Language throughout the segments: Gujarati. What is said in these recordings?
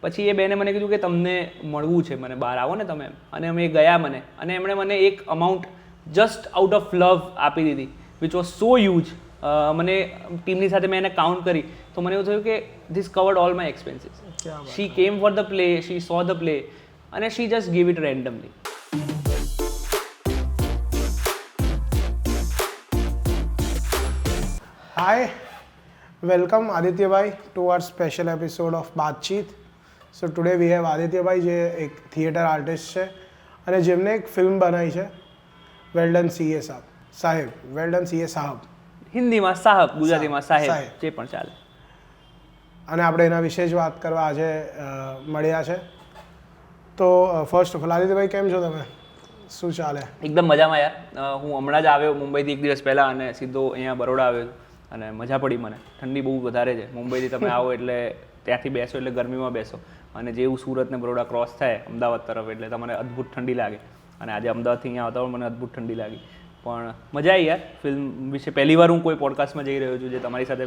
પછી એ બેને મને કીધું કે તમને મળવું છે મને, બહાર આવો ને તમે. અને અમે ગયા મને, અને એમણે મને એક અમાઉન્ટ જસ્ટ આઉટ ઓફ લવ આપી દીધી, વિચ વોઝ સો હ્યુજ. મને ટીમની સાથે મેં એને કાઉન્ટ કરી તો મને એવું થયું કે this covered all my expenses. She came for the play, she saw the play, અને she just give it randomly. Hi, welcome Aditya Bhai to our special episode of Baatcheet. So today we have Aditya Bhai જે એક થિયેટર આર્ટિસ્ટ છે અને જેમને એક ફિલ્મ બનાવી છે વેલ્ડન સીએ સાહેબ, વેલ્ડન સીએ સાહબ. હિન્દીમાં સાહબ, ગુજરાતીમાં સાહેબ, સાહેબ. જે પણ ચાલે. અને આપણે એના વિશે જ વાત કરવા આજે મળ્યા છે. તો ફર્સ્ટ ઓફ ઓલ આદિત્યભાઈ કેમ છો તમે, શું ચાલે? એકદમ મજામાં યાર. હું હમણાં જ આવ્યો મુંબઈથી એક દિવસ પહેલાં અને સીધો અહીંયા બરોડા આવ્યો અને મજા પડી મને. ઠંડી બહુ વધારે છે મુંબઈથી, તમે આવો એટલે ત્યાંથી બેસો એટલે ગરમીમાં બેસો, અને જેવું સુરત ને બરોડા ક્રોસ થાય અમદાવાદ તરફ એટલે તમને અદ્ભુત ઠંડી લાગે. અને આજે અમદાવાદથી અહીંયા આવતા મને અદ્ભુત ઠંડી લાગી, પણ મજા આવી યાર. ફિલ્મ વિશે પહેલી વાર હું કોઈ પોડકાસ્ટમાં જઈ રહ્યો છું જે તમારી સાથે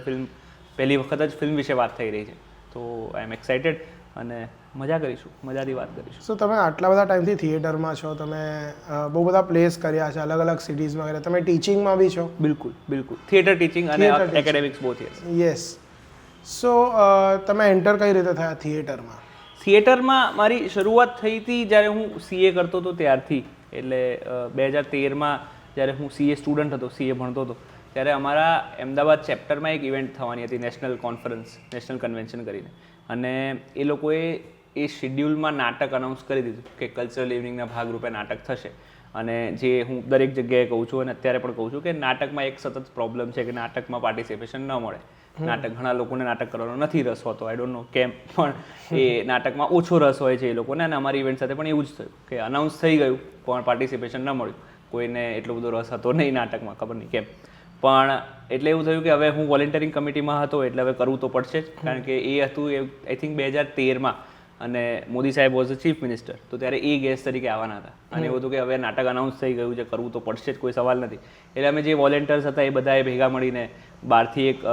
પહેલી વખત જ ફિલ્મ વિશે વાત થઈ રહી છે. તો આઈ એમ એક્સાઇટેડ અને મજા કરીશું, મજાથી વાત કરીશું. સો તમે આટલા બધા ટાઈમથી થિયેટરમાં છો, તમે બહુ બધા પ્લેસ કર્યા છે, અલગ અલગ સિટીઝમાં કર્યા, તમે ટીચિંગમાં બી છો. બિલકુલ બિલકુલ, થિયેટર ટીચિંગ અને એકેડેમિક્સ બોથ. યસ. સો તમે એન્ટર કઈ રીતે થયા થિયેટરમાં? થિયેટરમાં મારી શરૂઆત થઈ હતી જ્યારે હું સીએ કરતો હતો ત્યારથી. એટલે 2013માં જ્યારે હું સીએ સ્ટુડન્ટ હતો, સીએ ભણતો હતો, ત્યારે અમારા અમદાવાદ ચેપ્ટરમાં એક ઇવેન્ટ થવાની હતી, નેશનલ કોન્ફરન્સ, નેશનલ કન્વેન્શન કરીને. અને એ લોકોએ એ શેડ્યુલમાં નાટક અનાઉન્સ કરી દીધું કે કલ્ચરલ ઇવનિંગના ભાગરૂપે નાટક થશે. અને જે હું દરેક જગ્યાએ કહું છું અને અત્યારે પણ કહું છું કે નાટકમાં એક સતત પ્રોબ્લેમ છે કે નાટકમાં પાર્ટિસિપેશન ન મળે. નાટક, ઘણા લોકોને નાટક કરવાનો નથી રસ હોતો, આઈ ડોન્ટ નો કેમ, પણ એ નાટકમાં ઓછો રસ હોય છે એ લોકોને. અને અમારી ઇવેન્ટ સાથે પણ એવું જ થયું કે અનાઉન્સ થઈ ગયું પણ પાર્ટિસિપેશન ન મળ્યું. કોઈને એટલો બધો રસ હતો નહીં નાટકમાં, ખબર નહીં કેમ. પણ એટલે એવું થયું કે હવે હું વોલેન્ટિયરિંગ કમિટીમાં હતો એટલે હવે કરવું તો પડશે જ, કારણ કે એ હતું આઈ થિંક 2013માં, અને મોદી સાહેબ વોઝ ધ ચીફ મિનિસ્ટર, તો ત્યારે એ ગેસ્ટ તરીકે આવવાના હતા. અને એવું હતું કે હવે નાટક અનાઉન્સ થઈ ગયું છે, કરવું તો પડશે જ, કોઈ સવાલ નથી. એટલે અમે જે વોલેન્ટિયર્સ હતા એ બધાએ ભેગા મળીને બહારથી એક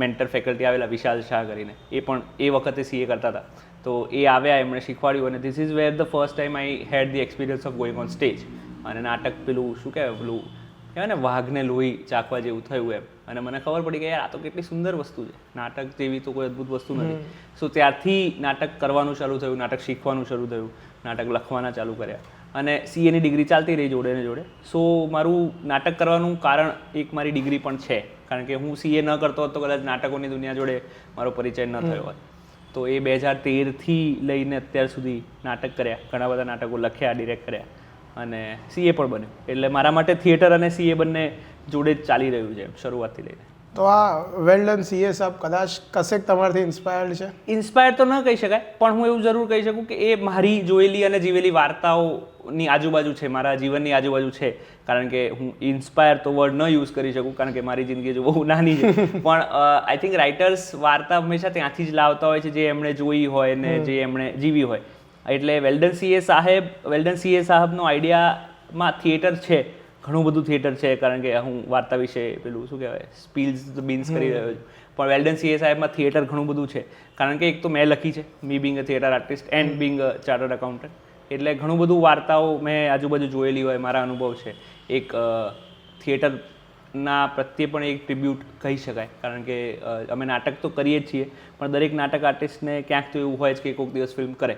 મેન્ટર ફેકલ્ટી આવેલા વિશાલ શાહ કરીને, એ પણ એ વખતે સીએ કરતા હતા, તો એ આવ્યા, એમણે શીખવાડ્યું. અને this is where the first time I had the experience of going on stage. અને નાટક પેલું શું કહેવાય, પેલું કહેવાય ને વાઘને લોહી ચાખવા જેવું થયું એમ. અને મને ખબર પડી કે યાર આ તો કેટલી સુંદર વસ્તુ છે, નાટક જેવી તો કોઈ અદ્ભુત વસ્તુ નથી. સો ત્યારથી નાટક કરવાનું શરૂ થયું, નાટક શીખવાનું શરૂ થયું, નાટક લખવાના ચાલુ કર્યા, અને સીએની ડિગ્રી ચાલતી રહી જોડે ને જોડે. સો મારું નાટક કરવાનું કારણ એક મારી ડિગ્રી પણ છે, કારણ કે હું સીએ ન કરતો હોત તો કદાચ નાટકોની દુનિયા જોડે મારો પરિચય ન થયો હોત. તો એ 2013થી લઈને અત્યાર સુધી નાટક કર્યા, ઘણા બધા નાટકો લખ્યા, ડિરેક્ટ કર્યા, અને સીએ પણ બન્યું. એટલે મારા માટે થિયેટર અને સીએ બંને જોડે જ ચાલી રહ્યું છે શરૂઆતથી લઈને. તો આ વેલ્ડન સીએ સાહેબ કદાચ કશેક તમારાથી ઇન્સ્પાયર્ડ છે? ઇન્સ્પાયર તો ન કહી શકાય, પણ હું એવું જરૂર કહી શકું કે એ મારી જોયેલી અને જીવેલી વાર્તાઓની આજુબાજુ છે, મારા જીવનની આજુબાજુ છે. કારણ કે હું ઇન્સ્પાયર તો વર્ડ ન યુઝ કરી શકું, કારણ કે મારી જિંદગી જો બહુ નાની છે. પણ આઈ થિંક રાઇટર્સ વાર્તા હંમેશા ત્યાંથી જ લાવતા હોય છે જે એમણે જોઈ હોય ને જે એમણે જીવી હોય. એટલે વેલ્ડન સીએ સાહેબનો આઈડિયામાં થિયેટર છે, ઘણું બધું થિયેટર છે, કારણ કે હું વાર્તા વિશે પેલું શું કહેવાય સ્પીલ્સ બીન્સ કરી રહ્યો છું. પણ વેલ્ડન સીએ સાહેબમાં થિયેટર ઘણું બધું છે, કારણ કે એક તો મેં લખી છે, me being a theatre artist and being a chartered accountant. એટલે ઘણું બધું વાર્તાઓ મેં આજુબાજુ જોયેલી હોય, મારા અનુભવ છે. એક થિયેટરના પ્રત્યે પણ એક ટ્રિબ્યુટ કહી શકાય, કારણ કે અમે નાટક તો કરીએ જ છીએ, પણ દરેક નાટક આર્ટિસ્ટને ક્યાંક તો એવું હોય જ કે કોઈક દિવસ ફિલ્મ કરે.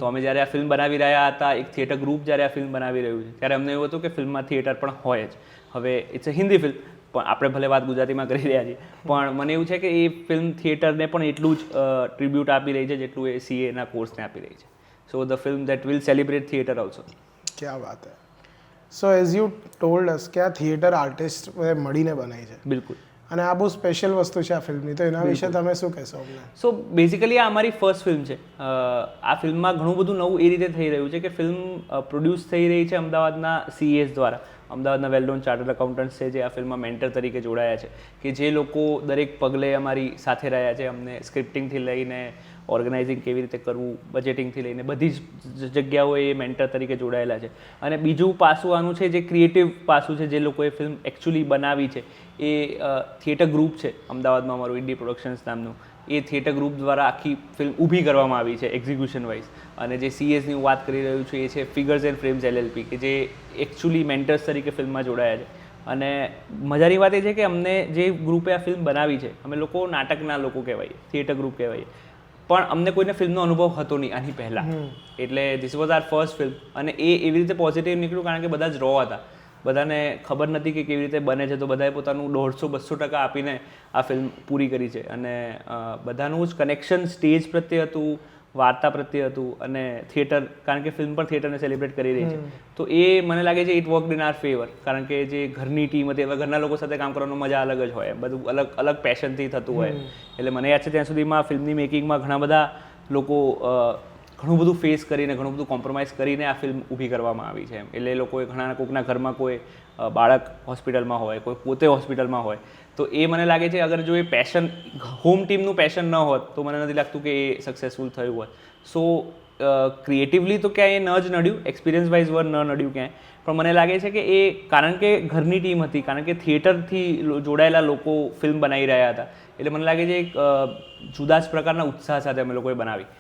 તો અમે જ્યારે આ ફિલ્મ બનાવી રહ્યા હતા, એક થિયેટર ગ્રુપ જ્યારે આ ફિલ્મ બનાવી રહ્યું છે, ત્યારે અમને એવું હતું કે ફિલ્મમાં થિયેટર પણ હોય જ. હવે ઇટ્સ અ હિન્દી ફિલ્મ, પણ આપણે ભલે વાત ગુજરાતીમાં કરી રહ્યા છીએ, પણ મને એવું છે કે એ ફિલ્મ થિયેટરને પણ એટલું જ ટ્રિબ્યુટ આપી રહી છે જેટલું એ સીએના કોર્સને આપી રહી છે. So the film that will celebrate theatre also. ક્યાં વાત હે. So as you told us કે આ થિયેટર આર્ટિસ્ટ મળીને બનાવી છે. બિલકુલ. અને આ બહુ સ્પેશિયલ વસ્તુ છે આ ફિલ્મની, તો એના વિશે તમે શું કહેશો અમને? સો બેઝિકલી આ અમારી ફર્સ્ટ ફિલ્મ છે. આ ફિલ્મમાં ઘણું બધું નવું એ રીતે થઈ રહ્યું છે કે ફિલ્મ પ્રોડ્યુસ થઈ રહી છે અમદાવાદના સીએસ દ્વારા. અમદાવાદના વેલ નોન ચાર્ટર્ડ એકાઉન્ટન્ટ્સ છે જે આ ફિલ્મમાં મેન્ટર તરીકે જોડાયા છે, કે જે લોકો દરેક પગલે અમારી સાથે રહ્યા છે. અમને સ્ક્રિપ્ટિંગથી લઈને ઓર્ગેનાઇઝિંગ કેવી રીતે કરવું, બજેટિંગથી લઈને બધી જ જગ્યાઓએ એ મેન્ટર તરીકે જોડાયેલા છે. અને બીજું પાસું આનું છે જે ક્રિએટિવ પાસું છે, જે લોકોએ ફિલ્મ એકચ્યુઅલી બનાવી છે, એ થિયેટર ગ્રુપ છે અમદાવાદમાં અમારું ઇન્ડી પ્રોડક્શન્સ નામનું, એ થિયેટર ગ્રુપ દ્વારા આખી ફિલ્મ ઊભી કરવામાં આવી છે એક્ઝિક્યુશન વાઇઝ. અને જે CSની હું વાત કરી રહ્યું છું એ છે ફિગર્સ એન્ડ ફ્રેમ્સ LLP, કે જે એકચ્યુઅલી મેન્ટર્સ તરીકે ફિલ્મમાં જોડાયા છે. અને મજાની વાત એ છે કે અમને જે ગ્રુપે આ ફિલ્મ બનાવી છે, અમે લોકો નાટકના લોકો કહેવાય, થિયેટર ગ્રુપ કહેવાય, પણ અમને કોઈને ફિલ્મનો અનુભવ હતો નહીં આની પહેલાં. એટલે this was our first film. અને એ એવી રીતે પોઝિટિવ નીકળ્યું કારણ કે બધા જ રો હતા, બધાને ખબર નથી કે કેવી રીતે બને છે, તો બધાએ પોતાનું 150-200% આપીને આ ફિલ્મ પૂરી કરી છે. અને બધાનું જ કનેક્શન સ્ટેજ પ્રત્યે હતું, વાર્તા પ્રત્યે હતું, અને થિયેટર, કારણ કે ફિલ્મ પણ થિયેટરને સેલિબ્રેટ કરી રહી છે. તો એ મને લાગે છે it worked in our favour, કારણ કે જે ઘરની ટીમ હતી, હવે ઘરના લોકો સાથે કામ કરવાનો મજા અલગ જ હોય, બધું અલગ અલગ પેશનથી થતું હોય. એટલે મને યાદ છે ત્યાં સુધીમાં ફિલ્મની મેકિંગમાં ઘણા બધા લોકો ઘણું બધું ફેસ કરીને, ઘણું બધું કોમ્પ્રોમાઇઝ કરીને આ ફિલ્મ ઊભી કરવામાં આવી છે. એટલે એ લોકોએ કોઈકના ઘરમાં કોઈ બાળક હોસ્પિટલમાં હોય, કોઈ પોતે હોસ્પિટલમાં હોય, તો એ મને લાગે છે અગર જો એ પેશન, હોમ ટીમનું પેશન ન હોત તો મને નથી લાગતું કે એ સક્સેસફુલ થયું હોત. સો ક્રિએટિવલી તો ક્યાંય ન જ નડ્યું, એક્સપિરિયન્સ વાઇઝ ન નડ્યું ક્યાંય, પણ મને લાગે છે કે એ કારણ કે ઘરની ટીમ હતી, કારણ કે થિયેટરથી જોડાયેલા લોકો ફિલ્મ બનાવી રહ્યા હતા, એટલે મને લાગે છે એક જુદા જ પ્રકારના ઉત્સાહ સાથે અમે લોકોએ બનાવી.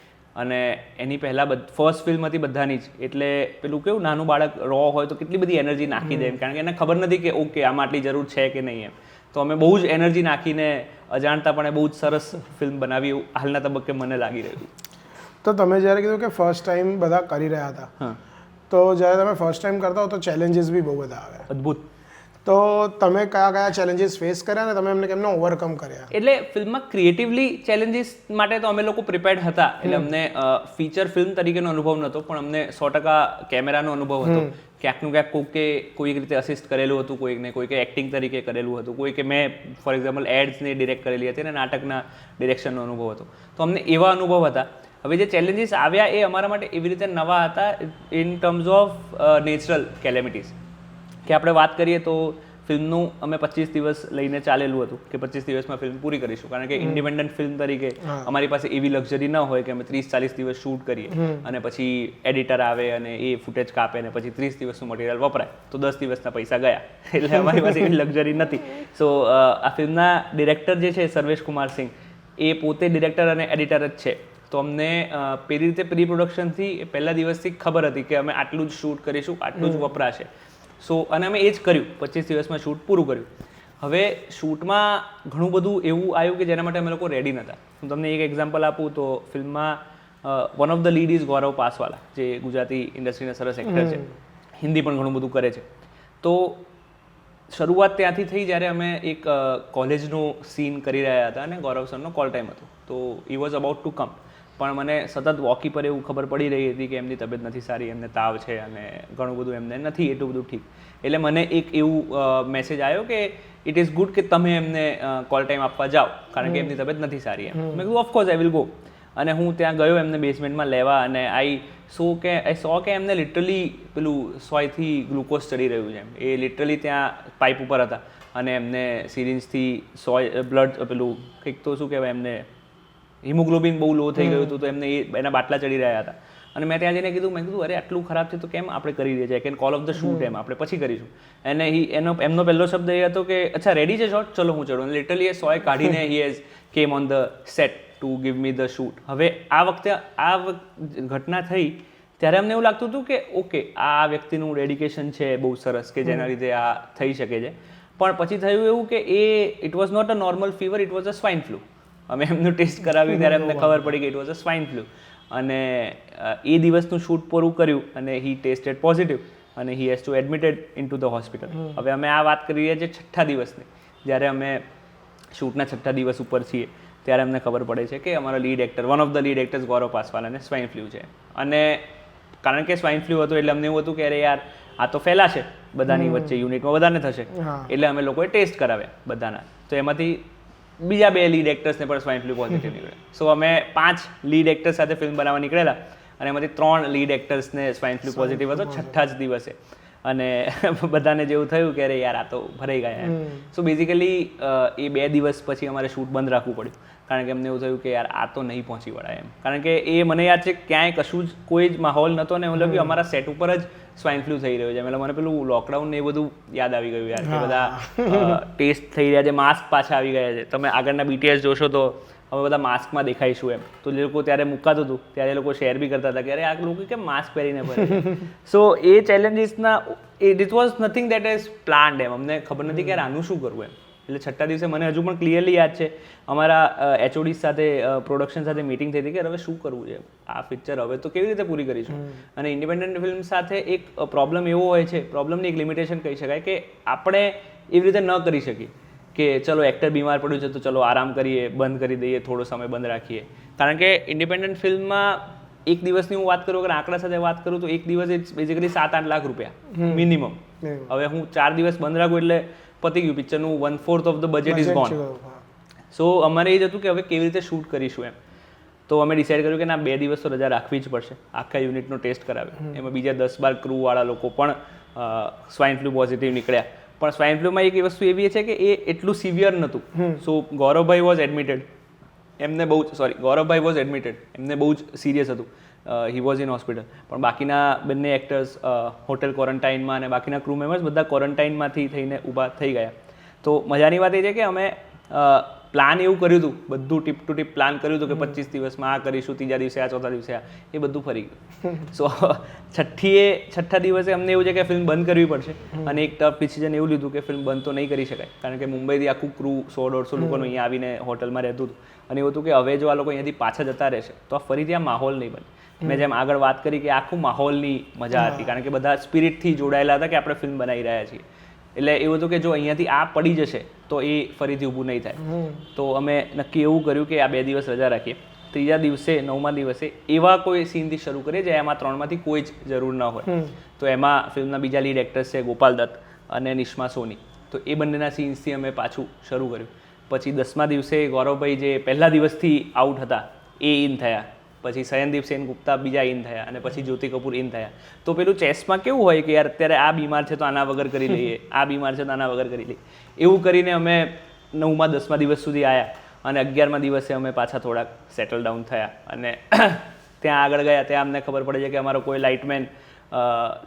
અને એની પહેલાં ફર્સ્ટ ફિલ્મ હતી બધાની જ, એટલે પેલું કેવું નાનું બાળક રો હોય તો કેટલી બધી એનર્જી નાખી દે એમ, કારણ કે એને ખબર નથી કે ઓકે આમાં આટલી જરૂર છે કે નહીં એમ. તો અમે બહુ જ એનર્જી નાખીને અજાણતાપણે બહુ જ સરસ ફિલ્મ બનાવી એવું હાલના તબક્કે મને લાગી રહ્યું. તો તમે જ્યારે કીધું કે ફર્સ્ટ ટાઈમ બધા કરી રહ્યા હતા, હા, તો જ્યારે તમે ફર્સ્ટ ટાઈમ કરતા હો તો ચેલેન્જીસ બી બહુ બધા આવે. અદ્ભુત. તો તમે કયા કયા ચેલેન્જીસ ફેસ કર્યા અને તમે એમને કેમને ઓવરકમ કર્યા? એટલે ફિલ્મમાં ક્રિએટિવલી ચેલેન્જીસ માટે તો અમે લોકો પ્રિપેર્ડ હતા. એટલે અમને ફીચર ફિલ્મ તરીકેનો અનુભવ નહોતો, પણ અમને 100% કેમેરાનો અનુભવ હતો. ક્યાંકનું ક્યાંક કોઈક રીતે અસિસ્ટ કરેલું હતું, કોઈકે એક્ટિંગ તરીકે કરેલું હતું, કોઈકે મેં ફોર એક્ઝામ્પલ એડ્સને ડિરેક્ટ કરેલી હતી અને નાટકના ડિરેક્શનનો અનુભવ હતો. તો અમને એવા અનુભવ હતા. હવે જે ચેલેન્જીસ આવ્યા એ અમારા માટે એવી રીતે નવા હતા ઇન ટર્મ્સ ઓફ નેચરલ કેલેમિટીઝ, કે આપણે વાત કરીએ તો ફિલ્મનું અમે 25 દિવસ લઈને ચાલેલું હતું કે 25 દિવસમાં ફિલ્મ પૂરી કરીશું, કારણ કે ઇન્ડિપેન્ડન્ટ ફિલ્મ તરીકે અમારી પાસે એવી લક્ઝરી ન હોય કે અમે 30-40 દિવસ શૂટ કરીએ અને પછી એડિટર આવે અને એ ફૂટેજ કાપે અને પછી 30 દિવસનું મટીરિયલ વપરાય તો 10 દિવસના પૈસા ગયા. એટલે અમારી પાસે એવી લક્ઝરી નથી. સો આ ફિલ્મના ડિરેક્ટર જે છે સર્વેશ કુમાર સિંહ, એ પોતે ડિરેક્ટર અને એડિટર જ છે. તો અમને પેલી રીતે પ્રી પ્રોડક્શનથી પહેલા દિવસથી ખબર હતી કે અમે આટલું જ શૂટ કરીશું, આટલું જ વપરાશે. સો અને અમે એ જ કર્યું, 25 દિવસમાં શૂટ પૂરું કર્યું. હવે શૂટમાં ઘણું બધું એવું આવ્યું કે જેના માટે અમે લોકો રેડી નહોતા. હું તમને એક એક્ઝામ્પલ આપું તો ફિલ્મમાં one of the lead is Gaurav Paswala, જે ગુજરાતી ઇન્ડસ્ટ્રીના સરસ એક્ટર છે, હિન્દી પણ ઘણું બધું કરે છે. તો શરૂઆત ત્યાંથી થઈ જ્યારે અમે એક કોલેજનો સીન કરી રહ્યા હતા અને ગૌરવ સરનો કોલ ટાઈમ હતો. તો he was about to come, પણ મને સતત વોકી પર એવું ખબર પડી રહી હતી કે એમની તબિયત નથી સારી, એમને તાવ છે અને ઘણું બધું એમને નથી એટલું બધું ઠીક. એટલે મને એક એવું મેસેજ આવ્યો કે ઇટ ઇઝ ગુડ કે તમે એમને કોલ ટાઈમ આપવા જાઓ, કારણ કે એમની તબિયત નથી સારી એમ. મેં કીધું ઓફકોર્સ આઈ વિલ ગો. અને હું ત્યાં ગયો એમને બેઝમેન્ટમાં લેવા, અને આઈ સો કે એમને લિટરલી પેલું સોયથી ગ્લુકોઝ ચડી રહ્યું છે એમ. એ લિટરલી ત્યાં પાઇપ ઉપર હતા અને એમને સિરિન્જથી બ્લડ પેલું કંઈક તો શું કહેવાય, એમને હિમોગ્લોબિન બહુ લો થઈ ગયું હતું, તો એમને એના બાટલા ચડી રહ્યા હતા. અને મેં ત્યાં જઈને કીધું અરે આટલું ખરાબ છે તો કેમ આપણે કરી દઈએ છીએ, can call off the shoot એમ, આપણે પછી કરીશું. અને એમનો પહેલો શબ્દ એ હતો કે અચ્છા રેડી છે શોટ, ચલો હું ચડું. અને લિટરલી એ સોય કાઢીને હી હેઝ કેમ on the set to give me the shoot. હવે આ વખતે આ ઘટના થઈ ત્યારે અમને એવું લાગતું હતું કે ઓકે આ વ્યક્તિનું ડેડિકેશન છે બહુ સરસ, કે જેના લીધે આ થઈ શકે છે. પણ પછી થયું એવું કે it was not a normal fever, it was a swine flu. અમે એમનું ટેસ્ટ કરાવ્યું ત્યારે અમને ખબર પડી કે it was a swine flu. અને એ દિવસનું શૂટ પૂરું કર્યું અને હી ટેસ્ટેડ પોઝિટિવ અને he has to admitted into the hospital. હવે અમે આ વાત કરી રહ્યા છીએ 6થા દિવસની. જ્યારે અમે શૂટના 6થા દિવસ ઉપર છીએ ત્યારે અમને ખબર પડે છે કે અમારો lead actor, one of the lead actors Gaurav પાસવાલાને સ્વાઇન ફ્લૂ છે. અને કારણ કે સ્વાઇન ફ્લૂ હતું એટલે અમને એવું હતું કે અરે યાર આ તો ફેલાશે બધાની વચ્ચે, યુનિટમાં બધાને થશે. એટલે અમે લોકોએ ટેસ્ટ કરાવ્યા બધાના. તો એમાંથી બીજા 2 લીડ એક્ટર્સને પણ સ્વાઇન ફ્લૂ પોઝિટિવ નીકળ્યા. સો અમે 5 લીડ એક્ટર્સ સાથે ફિલ્મ બનાવવા નીકળેલા અને એમાંથી 3 લીડ એક્ટર્સને સ્વાઇન ફ્લૂ પોઝિટિવ હતો 6થા જ દિવસે. અને બધાને જેવું થયું કે અરે યાર આ તો ભરાઈ ગયા. સો બેઝિકલી એ 2 દિવસ પછી અમારે શૂટ બંધ રાખવું પડ્યું, કારણ કે અમને એવું થયું કે યાર આ તો નહીં પહોંચી વળાય એમ. કારણ કે એ મને યાદ છે ક્યાંય કશું જ કોઈ જ માહોલ નહોતો ને મતલબ કે અમારા સેટ ઉપર જ સ્વાઇન ફ્લૂ થઈ રહ્યો છે. એટલે મને પેલું લોકડાઉન ને એ બધું યાદ આવી ગયું યાર, કે બધા ટેસ્ટ થઈ રહ્યા છે, માસ્ક પાછા આવી ગયા છે. તમે આગળના BTS જોશો તો અમે બધા માસ્કમાં દેખાઈશું એમ. તો જે લોકો ત્યારે મુકાતું હતું ત્યારે એ લોકો શેર બી કરતા હતા કે અરે આ લોકો કેમ માસ્ક પહેરીને ફરે. સો એ ચેલેન્જીસના it was nothing that is planned એમ. અમને ખબર નથી કે યાર આનું શું કરવું એમ. એટલે છઠ્ઠા દિવસે મને હજુ પણ ક્લિયરલી યાદ છે અમારા એચઓડી સાથે પ્રોડક્શન સાથે મિટિંગ થઈ હતી કે હવે શું કરવું છે આ પિક્ચર હવે તો કેવી રીતે પૂરી કરીશું. અને ઇન્ડિપેન્ડન્ટ ફિલ્મ સાથે એક પ્રોબ્લેમ એવો હોય છે, પ્રોબ્લેમની એક લિમિટેશન કહી શકાય કે આપણે એવી રીતે ન કરી શકીએ કે ચલો એક્ટર બીમાર પડ્યું છે તો ચલો આરામ કરીએ, બંધ કરી દઈએ, થોડો સમય બંધ રાખીએ. કારણ કે ઇન્ડિપેન્ડન્ટ ફિલ્મમાં એક દિવસની હું વાત કરું, અગર આંકડા સાથે વાત કરું તો એક દિવસ ઇટ્સ બેઝિકલી 7-8 લાખ રૂપિયા મિનિમમ. હવે હું 4 દિવસ બંધ રાખું એટલે પતી ગયું, પિક્ચરનું 1/4 of the budget is gone. So અમારે એ જ હતું કે હવે કેવી રીતે શૂટ કરીશું એમ. તો અમે ડિસાઇડ કર્યું કે ના 2 દિવસ તો રજા રાખવી જ પડશે. આખા યુનિટનો ટેસ્ટ કરાવે, એમાં બીજા 10-12 ક્રૂવાળા લોકો પણ સ્વાઇન ફ્લૂ પોઝિટિવ નીકળ્યા. પણ સ્વાઇન ફ્લૂમાં એક વસ્તુ એવી છે કે એ એટલું સિવિયર નહોતું. સો ગૌરવભાઈ વોઝ એડમિટેડ, ગૌરવભાઈ વોઝ એડમિટેડ, એમને બહુ જ સિરિયસ હતું, હી વોઝ ઇન હોસ્પિટલ. પણ બાકીના બંને એક્ટર્સ હોટેલ ક્વોરન્ટાઇનમાં અને બાકીના ક્રૂ મેમ્બર્સ બધા ક્વોરન્ટાઇનમાંથી થઈને ઊભા થઈ ગયા. તો મજાની વાત એ છે કે અમે પ્લાન એવું કર્યું હતું, બધું ટીપ ટુ ટીપ પ્લાન કર્યું હતું કે 25 દિવસમાં આ કરીશું, ત્રીજા દિવસે આ, ચોથા દિવસે આ, એ બધું ફરી ગયું. સો છઠ્ઠા દિવસે અમને એવું છે કે ફિલ્મ બંધ કરવી પડશે. અને એક ટફ ડિસિઝન એવું લીધું કે ફિલ્મ બંધ તો નહીં કરી શકાય, કારણ કે મુંબઈથી આખું ક્રૂ 100-150 લોકોનું અહીંયા આવીને હોટલમાં રહેતું હતું. અને એવું હતું કે હવે જો આ લોકો અહીંયાથી પાછા જતા રહેશે તો આ ફરીથી આ માહોલ નહીં બને. મેં જેમ આગળ વાત કરી કે આખું માહોલની મજા હતી, કારણ કે બધા સ્પિરિટથી જોડાયેલા હતા કે આપણે ફિલ્મ બનાવી રહ્યા છીએ. એટલે એવું હતું કે જો અહીંયાથી આ પડી જશે તો એ ફરીથી ઊભું નહીં થાય. તો અમે નક્કી એવું કર્યું કે આ 2 દિવસ રજા રાખીએ. ત્રીજા દિવસે 9મા દિવસે એવા કોઈ સીનથી શરૂ કરીએ જે એમાં 3માંથી કોઈ જ જરૂર ન હોય. તો એમાં ફિલ્મના બીજા લીડ એક્ટર્સ છે ગોપાલ દત્ત અને નિશ્મા સોની. તો એ બંનેના સીન્સથી અમે પાછું શરૂ કર્યું. પછી 10મા દિવસે ગૌરવભાઈ જે પહેલા દિવસથી આઉટ હતા એ ઇન થયા. પછી શયનદીપ સેન ગુપ્તા બીજા ઇન થયા અને પછી જ્યોતિ કપૂર ઇન થયા. તો પેલું ચેસમાં કેવું હોય કે યાર અત્યારે આ બીમાર છે તો આના વગર કરી લઈએ, આ બીમાર છે તો આના વગર કરી લઈએ. એવું કરીને અમે 9મા 10મા દિવસ સુધી આવ્યા અને 11મા દિવસે અમે પાછા થોડાક સેટલ ડાઉન થયા અને ત્યાં આગળ ગયા. ત્યાં અમને ખબર પડે છે કે અમારો કોઈ લાઇટમેન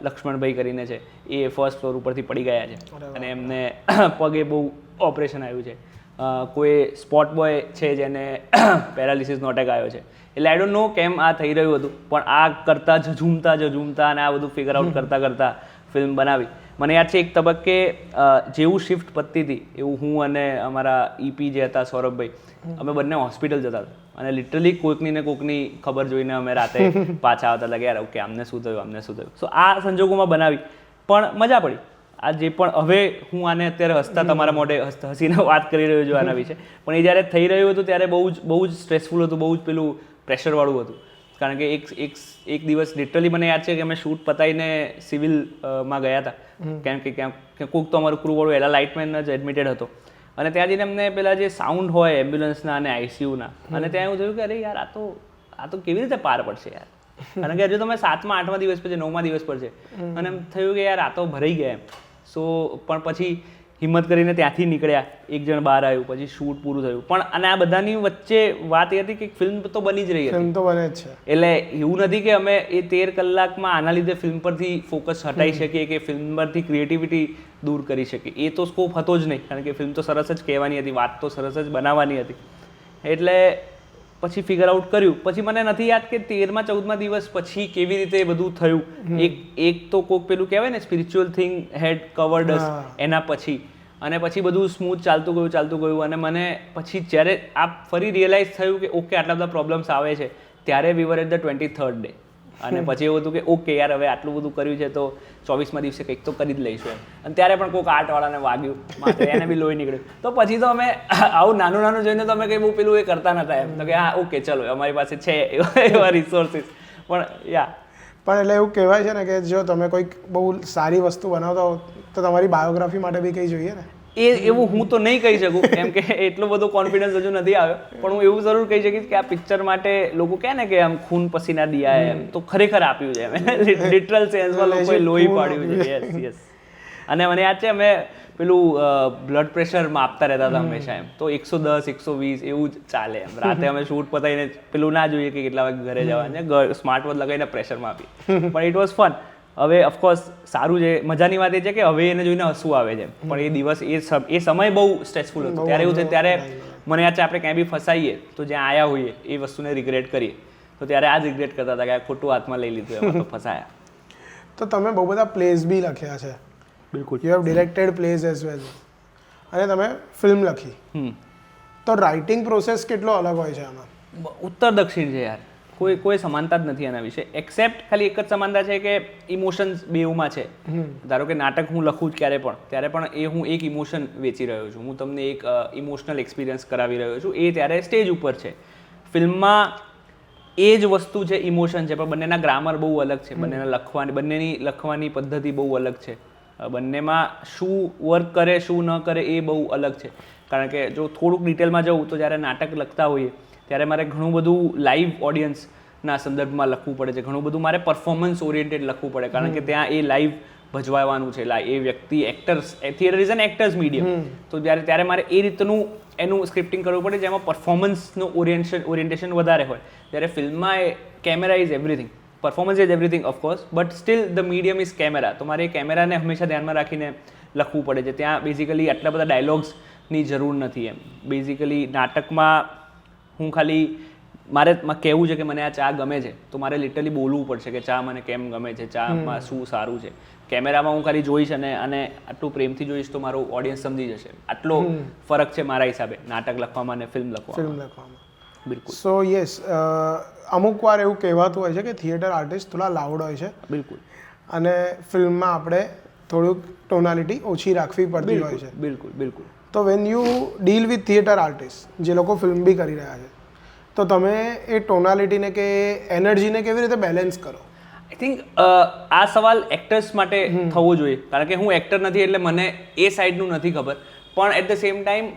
લક્ષ્મણભાઈ કરીને છે એ 1st ફ્લોર ઉપરથી પડી ગયા છે અને એમને પગે બહુ ઓપરેશન આવ્યું છે. કોઈ સ્પોટ બોય છે જેને પેરાલિસિસનો અટેક આવ્યો છે. એટલે આઈ ડોન્ટ નો કેમ આ થઈ રહ્યું હતું, પણ આ કરતાં ઝઝૂમતા અને આ બધું ફિગર આઉટ કરતાં ફિલ્મ બનાવી. મને યાદ છે એક તબક્કે જેવું શિફ્ટ પતતી હતી એવું હું અને અમારા ઈપી જે હતા સૌરભભાઈ, અમે બંને હોસ્પિટલ જતા હતા અને લિટરલી કોઈકની ને કોઈકની ખબર જોઈને અમે રાતે પાછા આવતા હતા કે યાર ઓકે આમને શું થયું. સો આ સંજોગોમાં બનાવી પણ મજા પડી. આ જે પણ હવે હું આને અત્યારે હસતા તમારા મોઢે હસીને વાત કરી રહ્યો છું આના વિશે, પણ એ જ્યારે થઈ રહ્યું હતું ત્યારે બહુ જ સ્ટ્રેસફુલ હતું, બહુ જ પેલું પ્રેશરવાળું હતું. કારણ કે એક દિવસ લિટરલી મને યાદ છે કે અમે શૂટ પતાવીને સિવિલમાં ગયા હતા, કેમ કે ક્યાંક કોઈક તો અમારું ક્રૂવાળું એલા લાઇટમેન જ એડમિટેડ હતો. અને ત્યાં જઈને અમને પેલા જે સાઉન્ડ હોય એમ્બ્યુલન્સના અને આઈસીયુના, અને ત્યાં એવું થયું કે અરે યાર આ તો કેવી રીતે પાર પડશે યાર. કારણ કે હજુ તમે 7મા 8મા દિવસ પર છે, 9મા દિવસ પર છે અને એમ થયું કે યાર આ તો ભરાઈ ગયા એમ. સો પણ પછી હિંમત કરીને ત્યાંથી નીકળ્યા, એક જણ બહાર આવ્યું, પછી શૂટ પૂરું થયું. પણ અને આ બધાની વચ્ચે વાત એ હતી કે ફિલ્મ તો બની જ રહી હતી. ફિલ્મ તો બને જ છે. એટલે એવું નથી કે અમે એ 13 કલાકમાં આના લીધે ફિલ્મ પરથી ફોકસ હટાવી શકીએ કે ફિલ્મ પરથી ક્રિએટિવિટી દૂર કરી શકીએ. એ તો સ્કોપ હતો જ નહીં, કારણ કે ફિલ્મ તો સરસ જ કહેવાની હતી, વાત તો સરસ જ બનાવવાની હતી. એટલે પછી ફિગર આઉટ કર્યું. પછી મને નથી યાદ કે 13મા 14મા દિવસ પછી કેવી રીતે બધું થયું. એક તો કોઈક પેલું કહેવાય ને સ્પિરિચ્યુઅલ થિંગ હેડ કવર્ડ અસ, એના પછી અને પછી બધું સ્મૂથ ચાલતું ગયું. અને મને પછી જ્યારે આ ફરી રિયલાઇઝ થયું કે ઓકે આટલા બધા પ્રોબ્લેમ્સ આવે છે, ત્યારે વી વર એટ ધ 23rd ડે. અને પછી એવું હતું કે ઓકે યાર હવે આટલું બધું કર્યું છે તો 24મા દિવસે કંઈક તો કરી જ લઈશું એમ. અને ત્યારે પણ કોઈક આર્ટવાળાને વાગ્યું માથે, એને બી લોહી નીકળ્યું. તો પછી તો અમે આવું નાનું જોઈને તો અમે કંઈ બહુ પેલું એ કરતા નહોતા એમ. તો કે હા ઓકે ચલો અમારી પાસે છે એવા રિસોર્સિસ. પણ પણ એટલે એવું કહેવાય છે ને કે જો તમે કોઈક બહુ સારી વસ્તુ બનાવતા હો તો તમારી બાયોગ્રાફી માટે બી કંઈ જોઈએ ને. એવું હું તો નહીં કહી શકું, કેમ કે એટલો બધો કોન્ફિડન્સ હજુ નથી આવ્યો. પણ હું એવું જરૂર કહી શકીશ કે આ પિક્ચર માટે લોકો કહે ને કે આમ ખૂન પસીના દિયા એમ, તો ખરેખર આપ્યું છે એમ, લિટરલ સેન્સમાં લોકોએ લોહી પાડ્યું છે. યસ. અને મને યાદ છે અમે પેલું બ્લડ પ્રેશર માપતા રહેતા હતા હંમેશા એમ. તો 110 120 એવું જ ચાલે એમ. રાતે અમે શૂટ પતાવીને પેલું ના જોઈએ કે કેટલા વાગે ઘરે જવા, સ્માર્ટ વોચ લગાવીને પ્રેશર માપી. પણ ઇટ વોઝ ફન. હવે ઓફકોર્સ સારું છે, મજાની વાત એ છે કે હવે એને જોઈને હસવું આવે છે. પણ એ દિવસ એ સમય બહુ સ્ટ્રેસફુલ હતો. ત્યારે એવું છે, ત્યારે મને યાદ છે આપણે ક્યાંય બી ફસાઈએ તો જ્યાં આવ્યા હોઈએ એ વસ્તુને રિગ્રેટ કરીએ તો ત્યારે આ જ રિગ્રેટ કરતા હતા કે આ ખોટું હાથમાં લઈ લીધું એમાં તો ફસાયા. તો તમે બહુ બધા પ્લેસ બી લખ્યા છે. બિલકુલ. You have directed place as well અને તમે ફિલ્મ લખી. તો રાઇટિંગ પ્રોસેસ કેટલો અલગ હોય છે આમાં? ઉત્તર દક્ષિણ છે યાર, કોઈ સમાનતા જ નથી એના વિશે, એક્સેપ્ટ ખાલી એક જ સમાનતા છે કે ઇમોશન્સ બેઉમાં છે. ધારો કે નાટક હું લખું જ ત્યારે પણ એ હું એક ઇમોશન વેચી રહ્યો છું, હું તમને એક ઇમોશનલ એક્સપિરિયન્સ કરાવી રહ્યો છું, એ ત્યારે સ્ટેજ ઉપર છે. ફિલ્મમાં એ જ વસ્તુ છે, ઇમોશન છે, પણ બંનેના ગ્રામર બહુ અલગ છે, બંનેની લખવાની પદ્ધતિ બહુ અલગ છે, બંનેમાં શું વર્ક કરે શું ન કરે એ બહુ અલગ છે. કારણ કે જો થોડુંક ડિટેલમાં જવું તો જ્યારે નાટક લખતા હોઈએ ત્યારે મારે ઘણું બધું લાઈવ ઓડિયન્સના સંદર્ભમાં લખવું પડે છે, ઘણું બધું મારે પરફોર્મન્સ ઓરિએન્ટેડ લખવું પડે, કારણ કે ત્યાં એ લાઈવ ભજવાવાનું છે, એ વ્યક્તિ actors, theatre is an actors medium, તો ત્યારે મારે એ રીતનું એનું સ્ક્રિપ્ટિંગ કરવું પડે જેમાં પરફોર્મન્સનું ઓરિએન્ટેશન વધારે હોય. જ્યારે ફિલ્મમાં એ camera is everything, performance is everything of course, but still the medium is camera, તો મારે એ કેમેરાને હંમેશા ધ્યાનમાં રાખીને લખવું પડે છે. ત્યાં બેઝિકલી આટલા બધા ડાયલોગ્સની જરૂર નથી એમ. બેઝિકલી નાટકમાં હું ખાલી મારે કહેવું છે કે મને આ ચા ગમે છે તો મારે લિટરલી બોલવું પડશે કે ચા મને કેમ ગમે છે, ચામાં શું સારું છે. કેમેરામાં હું ખાલી જોઈશ અને આટલું પ્રેમથી જોઈશ તો મારું ઓડિયન્સ સમજી જશે. આટલો ફરક છે મારા હિસાબે નાટક લખવામાં અને ફિલ્મ લખવામાં. બિલકુલ. સો યસ, અમુક વાર એવું કહેવાતું હોય છે કે થિયેટર આર્ટિસ્ટ થોડા લાઉડ હોય છે. બિલકુલ. અને ફિલ્મમાં આપણે થોડુંક ટોનાલિટી ઓછી રાખવી પડતી હોય છે. બિલકુલ બિલકુલ. તો when you deal with theatre artist જે લોકો ફિલ્મ બી કરી રહ્યા છે, તો તમે એ ટોનાલિટીને કે એનર્જીને કેવી રીતે બેલેન્સ કરો? આઈ થિંક આ સવાલ એક્ટર્સ માટે થવો જોઈએ, કારણ કે હું એક્ટર નથી એટલે મને એ સાઈડનું નથી ખબર, પણ એટ ધ સેમ ટાઈમ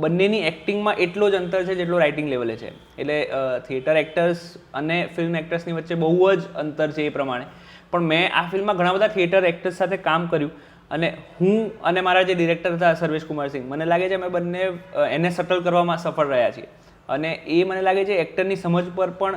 બંનેની એક્ટિંગમાં એટલો જ અંતર છે જેટલો રાઇટિંગ લેવલે છે. એટલે થિયેટર એક્ટર્સ અને ફિલ્મ એક્ટર્સની વચ્ચે બહુ જ અંતર છે એ પ્રમાણે. પણ મેં આ ફિલ્મમાં ઘણા બધા થિયેટર એક્ટર્સ સાથે કામ કર્યું અને હું અને મારા જે ડિરેક્ટર હતા સર્વેશ કુમાર સિંહ, મને લાગે છે અમે બંને એને સટલ કરવામાં સફળ રહ્યા છીએ. અને એ મને લાગે છે એક્ટરની સમજ પર પણ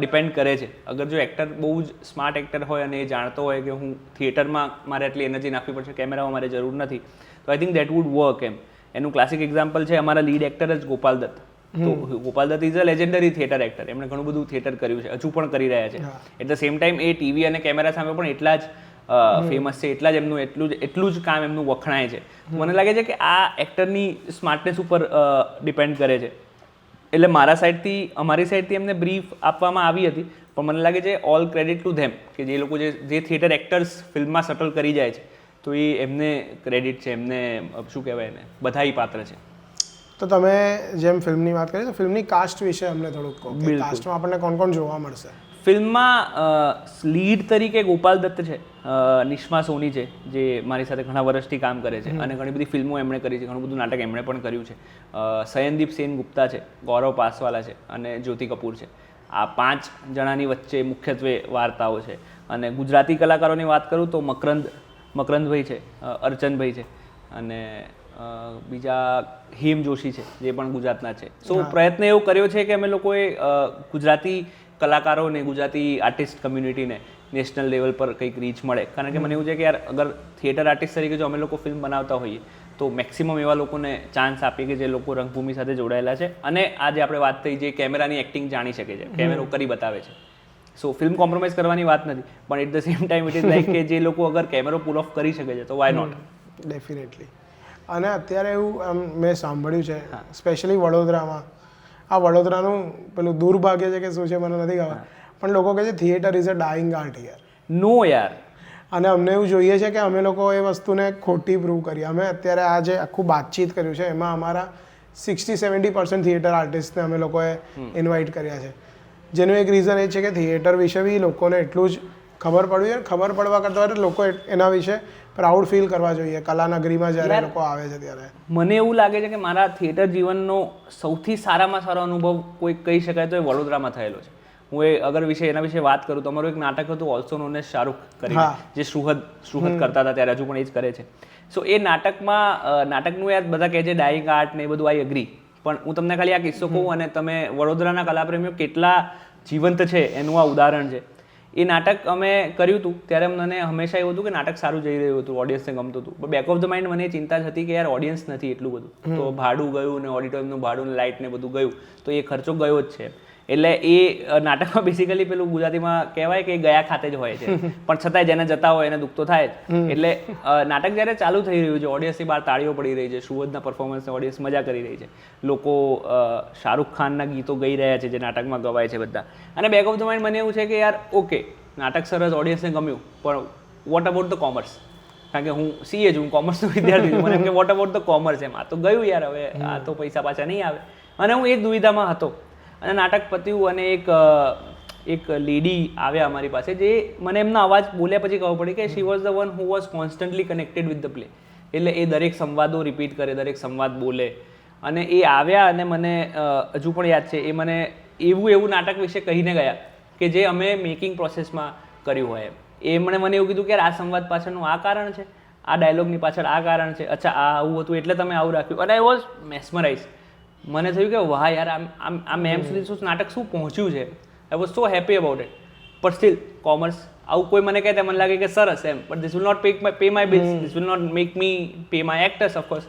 ડિપેન્ડ કરે છે. અગર જો એક્ટર બહુ જ સ્માર્ટ એક્ટર હોય અને એ જાણતો હોય કે હું થિયેટરમાં મારે આટલી એનર્જી નાખવી પડશે, કેમેરામાં મારે જરૂર નથી, તો I think that would work એમ. એનું ક્લાસિક એક્ઝામ્પલ છે અમારા લીડ એક્ટર જ ગોપાલ દત્ત. તો Gopal Dutt is a legendary theatre actor, એમણે ઘણું બધું થિયેટર કર્યું છે, હજુ પણ કરી રહ્યા છે. એટ ધ સેમ ટાઈમ એ ટીવી અને કેમેરા સામે પણ એટલા જ ફેમસ છે, એટલા જ એમનું એટલું જ કામ એમનું વખણાય છે. મને લાગે છે કે આ એક્ટરની સ્માર્ટનેસ ઉપર ડિપેન્ડ કરે છે. એટલે અમારી સાઈડથી એમને બ્રીફ આપવામાં આવી હતી, પણ મને લાગે છે ઓલ ક્રેડિટ ટુ ધેમ કે જે લોકો જે થિયેટર એક્ટર્સ ફિલ્મમાં સટલ કરી જાય છે, તો એ એમને ક્રેડિટ છે, એમને શું કહેવાય એને બધાઈ પાત્ર છે. તો તમે જેમ ફિલ્મની વાત કરી તો ફિલ્મની કાસ્ટ વિશે અમને થોડુંક કહો કે કાસ્ટમાં આપણને કોણ કોણ જોવા મળશે? ફિલ્મમાં લીડ તરીકે ગોપાલ દત્ત છે, નિશ્મા સોની છે જે મારી સાથે ઘણા વર્ષથી કામ કરે છે અને ઘણી બધી ફિલ્મો એમણે કરી છે, ઘણું બધું નાટક એમણે પણ કર્યું છે. સયનદીપ સેન ગુપ્તા છે, ગૌરવ પાસવાલા છે અને જ્યોતિ કપૂર છે. આ 5 જણાની વચ્ચે મુખ્યત્વે વાર્તાઓ છે. અને ગુજરાતી કલાકારોની વાત કરું તો મકરંદભાઈ છે, અર્ચનભાઈ છે અને બીજા હેમ જોશી છે જે પણ ગુજરાતના છે. સો પ્રયત્ન એવો કર્યો છે કે અમે લોકોએ ગુજરાતી કલાકારોને, ગુજરાતી આર્ટિસ્ટ કમ્યુનિટીને નેશનલ લેવલ પર કંઈક રીચ મળે. કારણ કે મને એવું છે કે યાર અગર થિયેટર આર્ટિસ્ટ તરીકે જો અમે લોકો ફિલ્મ બનાવતા હોઈએ તો મેક્સિમમ એવા લોકોને ચાન્સ આપીએ કે જે લોકો રંગભૂમિ સાથે જોડાયેલા છે અને આજે આપણે વાત થઈ જે કેમેરાની એક્ટિંગ જાણી શકે છે, કેમેરો કરી બતાવે છે. સો ફિલ્મ કોમ્પ્રોમાઇઝ કરવાની વાત નથી, પણ at the same time it is like કે જે લોકો અગર કેમેરો પુલ ઓફ કરી શકે છે તો વાય નોટ. ડેફિનેટલી. અને અત્યારે એવું મેં સાંભળ્યું છે સ્પેશિયલી વડોદરામાં, આ વડોદરાનું પેલું દુર્ભાગ્ય છે કે શું છે મને નથી ખબર, પણ લોકો કહે છે theatre is a dying art here. No યાર. અને અમને એવું જોઈએ છે કે અમે લોકો એ વસ્તુને ખોટી પ્રૂવ કરીએ. અમે અત્યારે આ જે આખું બાતચીત કર્યું છે એમાં અમારા 60-70% થિયેટર આર્ટિસ્ટને અમે લોકોએ ઇન્વાઇટ કર્યા છે, જેનું એક રીઝન એ છે કે થિયેટર વિશે બી લોકોને એટલું જ ખબર પડવી જોઈએ. ખબર પડવા કરતાં લોકો એના વિશે પ્રાઉડ ફીલ કરવા જોઈએ કલાનગરીમાં જ્યારે લોકો આવે છે ત્યારે. મને એવું લાગે છે કે મારા થિયેટર જીવનનો સૌથી સારામાં સારો અનુભવ કોઈ કહી શકાય તો એ વડોદરામાં થયેલો છે. હું એના વિશે વાત કરું તો અમારું એક નાટક હતું ઓલ્સો નોન એઝ શાહરૂખ કરીને, જે સુહદ કરતા હતા ત્યારે, હજુ પણ એ જ કરે છે. સો એ નાટકનું યાર બધા કહે છે ડાઇંગ આર્ટ ને એ બધું, આઈ એગ્રી, પણ હું તમને ખાલી આ કિસ્સો કહું અને તમે વડોદરાના કલાપ્રેમીઓ કેટલા જીવંત છે એનું આ ઉદાહરણ છે. એ નાટક અમે કર્યું હતું ત્યારે મને હંમેશા એવું હતું કે નાટક સારું જઈ રહ્યું હતું, ઓડિયન્સને ગમતું હતું. પણ બેક ઓફ ધ માઇન્ડ મને એ ચિંતા જ હતી કે યાર ઓડિયન્સ નથી એટલું બધું, તો ભાડું ગયું ને ઓડિટોરિયમનું ભાડું ને લાઇટ ને બધું ગયું, તો એ ખર્ચો ગયો જ છે. એટલે એ નાટકમાં બેસિકલી પેલું ગુજરાતીમાં કહેવાય કે ગયા ખાતે જ હોય છે, પણ છતાંય જેને જતા હોય એને દુઃખ તો થાય જ. એટલે નાટક જ્યારે ચાલુ થઈ રહ્યું છે, ઓડિયન્સની બહાર તાળીઓ પડી રહી છે, સુવજના પરફોર્મન્સને ઓડિયન્સ મજા કરી રહી છે, લોકો શાહરૂખ ખાનના ગીતો ગાઈ રહ્યા છે જે નાટકમાં ગવાય છે બધા, અને બેક ઓફ ધ માઇન્ડ મને એવું છે કે યાર ઓકે નાટક સરસ, ઓડિયન્સને ગમ્યું, પણ વોટ અબાઉટ ધ કોમર્સ? કારણ કે હું સીએ છું, હું કોમર્સનો વિદ્યાર્થી છું, મને એમ કે વોટ અબાઉટ ધ કોમર્સ? એમ આ તો ગયું યાર, હવે આ તો પૈસા પાછા નહીં આવે. અને હું એ દુવિધામાં હતો. અને નાટક પત્યું અને એક લેડી આવ્યા અમારી પાસે, જે મને એમના અવાજ બોલ્યા પછી ખબર પડી કે she was the one who was constantly connected with the play. એટલે એ દરેક સંવાદો રિપીટ કરે, દરેક સંવાદ બોલે. અને એ આવ્યા અને મને હજુ પણ યાદ છે, એ મને એવું નાટક વિશે કહીને ગયા કે જે અમે મેકિંગ પ્રોસેસમાં કર્યું હોય. એમણે મને એવું કીધું કે આ સંવાદ પાછળનું આ કારણ છે, આ ડાયલોગની પાછળ આ કારણ છે, અચ્છા આ આવું હતું એટલે તમે આવું રાખ્યું. અને આઈ વોઝ મેસ્મરાઇઝ. મને થયું કે વાહ યાર, આ મેમ સુધી શું નાટક શું પહોંચ્યું છે. I was so happy about it. But still commerce આવું કોઈ મને કહે તો મને લાગે કે સરસ એમ, but this will not pay my bills, this will not make me pay my actors of course.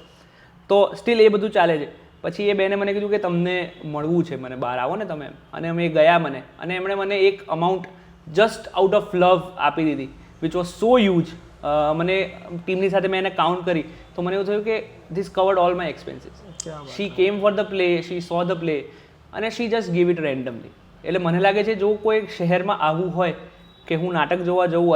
તો સ્ટીલ એ બધું ચાલે છે. પછી એ બેને મને કીધું કે તમને મળવું છે, મને બહાર આવો ને તમે. અને અમે ગયા મને, અને એમણે મને એક અમાઉન્ટ જસ્ટ આઉટ ઓફ લવ આપી દીધી, વિચ વોઝ સો હ્યુજ. મને ટીમની સાથે મેં એને કાઉન્ટ કરી તો મને એવું થયું કે this covered all my expenses. She came for the play, she saw the play, અને she just give it randomly. એટલે મને લાગે છે જો કોઈ શહેરમાં આવું હોય કે હું નાટક જોવા જઉં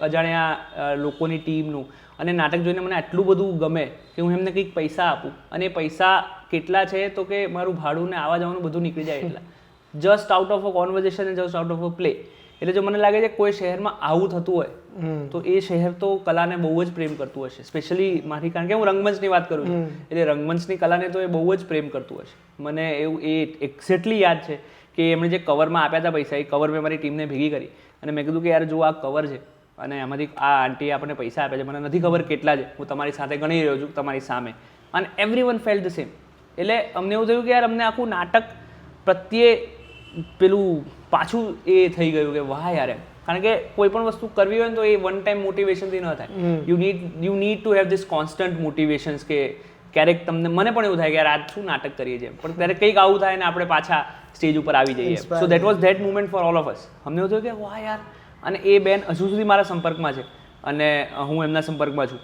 અજાણ્યા લોકોની ટીમનું, અને નાટક જોઈને મને આટલું બધું ગમે કે હું એમને કંઈક પૈસા આપું, અને એ પૈસા કેટલા છે તો કે મારું ભાડું ને આવવા જવાનું બધું નીકળી જાય એટલા, just out of a conversation and just out of a play. એટલે જો મને લાગે છે કોઈ શહેરમાં આવું થતું હોય તો એ શહેર તો કલાને બહુ જ પ્રેમ કરતું હશે. સ્પેશિયલી મારી, કારણ કે હું રંગમંચની વાત કરું છું, એટલે રંગમંચની કલાને તો એ બહુ જ પ્રેમ કરતું હશે. મને એવું એ એક્ઝેક્ટલી યાદ છે કે એમણે જે કવરમાં આપ્યા હતા પૈસા, એ કવર મેં મારી ટીમને ભેગી કરી અને મેં કીધું કે યાર જો આ કવર છે અને આમાંથી આ આંટીએ આપણને પૈસા આપ્યા છે, મને નથી ખબર કેટલા છે, હું તમારી સાથે ગણી રહ્યો છું તમારી સામે, અને everyone felt the same. એટલે અમને એવું થયું કે યાર અમને આખું નાટક પ્રત્યે પેલું પાછું એ થઈ ગયું કે વાહ યાર એમ. કારણ કે કોઈ પણ વસ્તુ કરવી હોય ને તો એ વન ટાઈમ મોટિવેશનથી ન થાય. You need to have this constant motivations કે ક્યારેક તમને, મને પણ એવું થાય કે યાર આજ શું નાટક કરીએ છીએ, પણ ત્યારે કંઈક આવું થાય ને આપણે પાછા સ્ટેજ ઉપર આવી જઈએ. So that was that moment for all of us. અમને એવું થયું કે વાહ યાર. અને એ બેન હજુ સુધી મારા સંપર્કમાં છે અને હું એમના સંપર્કમાં છું,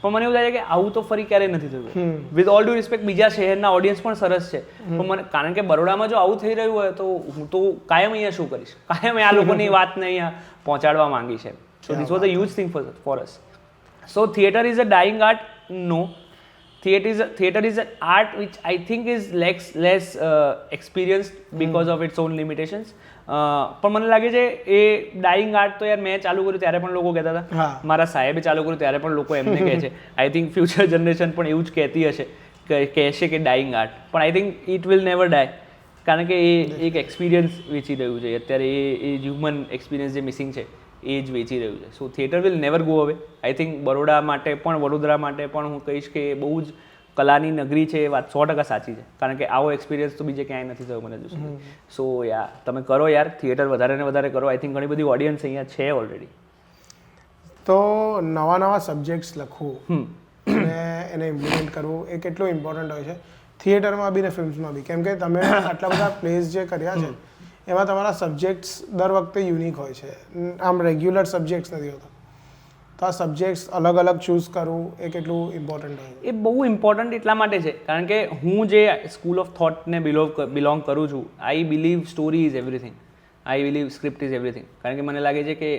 પણ મને એવું થાય છે કે આવું તો ફરી ક્યારેય નથી થયું. વિથ ઓલ ડ્યુ રિસ્પેક્ટ, બીજા શહેરના ઓડિયન્સ પણ સરસ છે, પણ મને, કારણ કે બરોડામાં જો આવું થઈ રહ્યું હોય તો હું તો કાયમ અહીંયા શું કરીશ, કાયમ આ લોકોની વાતને અહીંયા પહોંચાડવા માંગી છે. So this was a huge thing for us. So theatre is a dying art? No. Theatre is an art which I think is less experienced because of its own limitations. પણ મને લાગે છે એ ડાઇંગ આર્ટ તો યાર મેં ચાલુ કર્યું ત્યારે પણ લોકો કહેતા હતા, મારા સાહેબે ચાલુ કર્યું ત્યારે પણ લોકો એમને કહે છે. આઈ થિંક ફ્યુચર જનરેશન પણ એવું જ કહેતી હશે, કહેશે કે ડાઇંગ આર્ટ, પણ I think it will never die. કારણ કે એ એક એક્સપિરિયન્સ વેચી રહ્યું છે અત્યારે, એ હ્યુમન એક્સપિરિયન્સ જે મિસિંગ છે એ જ વેચી રહ્યું છે. So theatre will never go away. I think Baroda માટે પણ, વડોદરા માટે પણ હું કહીશ કે બહુ જ કલાની નગરી છે, એ વાત 100% સાચી છે. કારણ કે આવો એક્સપિરિયન્સ તો બીજે ક્યાંય નથી થયો મને હજુ સુધી. સો યાર તમે કરો યાર, થિયેટર વધારે ને વધારે કરો. આઈ થિંક ઘણી બધી ઓડિયન્સ અહીંયા છે ઓલરેડી. તો નવા સબ્જેક્ટ્સ લખવું અને એને ઇમ્પ્લિમેન્ટ કરવું એ કેટલું ઇમ્પોર્ટન્ટ હોય છે થિયેટરમાં બી ને ફિલ્મ્સમાં બી, કેમ કે તમે આટલા બધા પ્લેસ જે કર્યા છે એમાં તમારા સબ્જેક્ટ્સ દર વખતે યુનિક હોય છે, આમ રેગ્યુલર સબ્જેક્ટ્સ નથી હોતા. તો આ સબ્જેક્ટ્સ અલગ અલગ ચૂઝ કરવું એ કેટલું ઇમ્પોર્ટન્ટ હોય? એ બહુ ઇમ્પોર્ટન્ટ એટલા માટે છે કારણ કે હું જે સ્કૂલ ઓફ થોટને બિલોંગ કરું છું, I believe story is everything, I believe script is everything. કારણ કે મને લાગે છે કે